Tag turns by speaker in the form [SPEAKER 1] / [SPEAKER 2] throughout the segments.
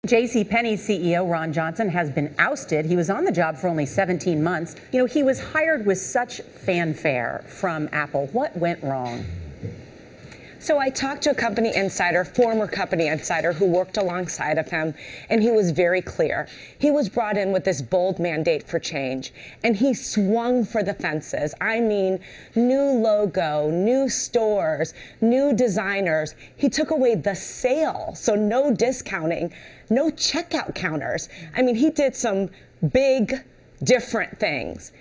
[SPEAKER 1] JCPenny CEO Ron Johnson has been ousted. He was on the job for only 17 months. You know, he was hired with such fanfare from Apple. What went wrong?
[SPEAKER 2] So I talked to a company insider, former company insider, who worked alongside of him, and he was very clear. He was brought in with this bold mandate for change, and he swung for the fences. I mean, new logo, new stores, new designers. He took away the sale, so no discounting, no checkout counters. I mean, he did some big, different things,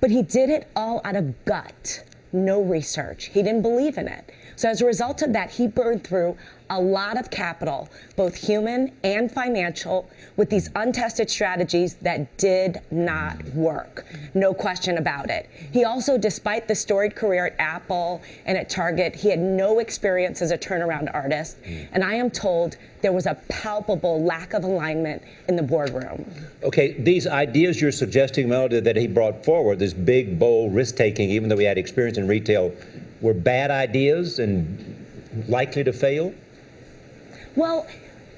[SPEAKER 2] but he did it all out of gut. No research. He didn't believe in it. So as a result of that, he burned through a lot of capital, both human and financial, with these untested strategies that did not work. No question about it. He also, despite the storied career at Apple and at Target, he had no experience as a turnaround artist. And I am told there was a palpable lack of alignment in the boardroom.
[SPEAKER 3] Okay, these ideas you're suggesting, Melody, that he brought forward, this big, bold, risk-taking, even though he had experience in retail, were bad ideas and likely to fail?
[SPEAKER 2] Well,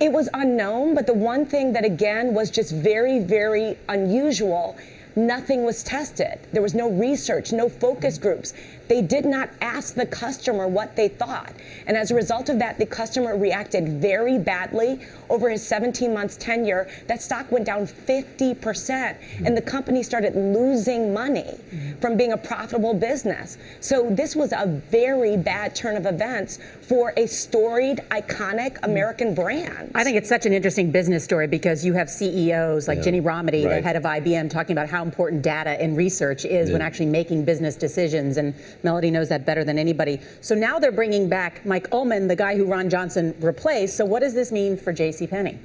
[SPEAKER 2] it was unknown, but the one thing that, again, was just very, very unusual, nothing was tested. There was no research, no focus groups. They did not ask the customer what they thought. And as a result of that, the customer reacted very badly. Over his 17 months tenure, that stock went down 50%. And the company started losing money from being a profitable business. So this was a very bad turn of events for a storied, iconic American brand.
[SPEAKER 1] I think it's such an interesting business story because you have CEOs like Ginny Rometty, the head of IBM, talking about how important data and research is when actually making business decisions. And Melody knows that better than anybody. So now they're bringing back Mike Ullman, the guy who Ron Johnson replaced. So what does this mean for JCPenny?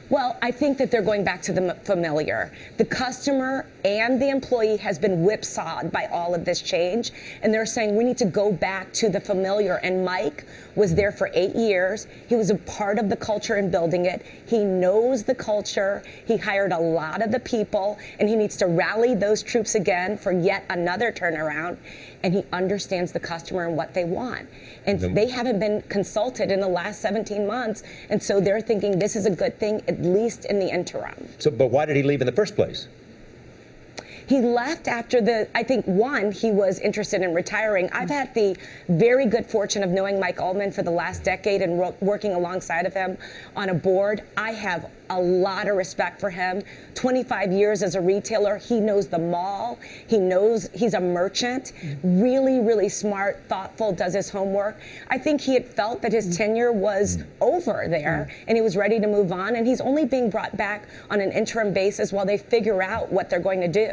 [SPEAKER 2] Well, I think that they're going back to the familiar. The customer and the employee has been whipsawed by all of this change, and they're saying we need to go back to the familiar. And Mike was there for 8 years. He was a part of the culture in building it. He knows the culture. He hired a lot of the people, and he needs to rally those troops again for yet another turnaround. And he understands the customer and what they want. And they haven't been consulted in the last 17 months, and so they're thinking this is a good thing, at least in the interim.
[SPEAKER 3] So, but why did he leave in the first place?
[SPEAKER 2] He left after I think, one, he was interested in retiring. I've had the very good fortune of knowing Mike Ullman for the last decade and working alongside of him on a board. I have a lot of respect for him. 25 years as a retailer. He knows the mall. He knows he's a merchant. Really, really smart, thoughtful, does his homework. I think he had felt that his tenure was over there and he was ready to move on. And he's only being brought back on an interim basis while they figure out what they're going to do.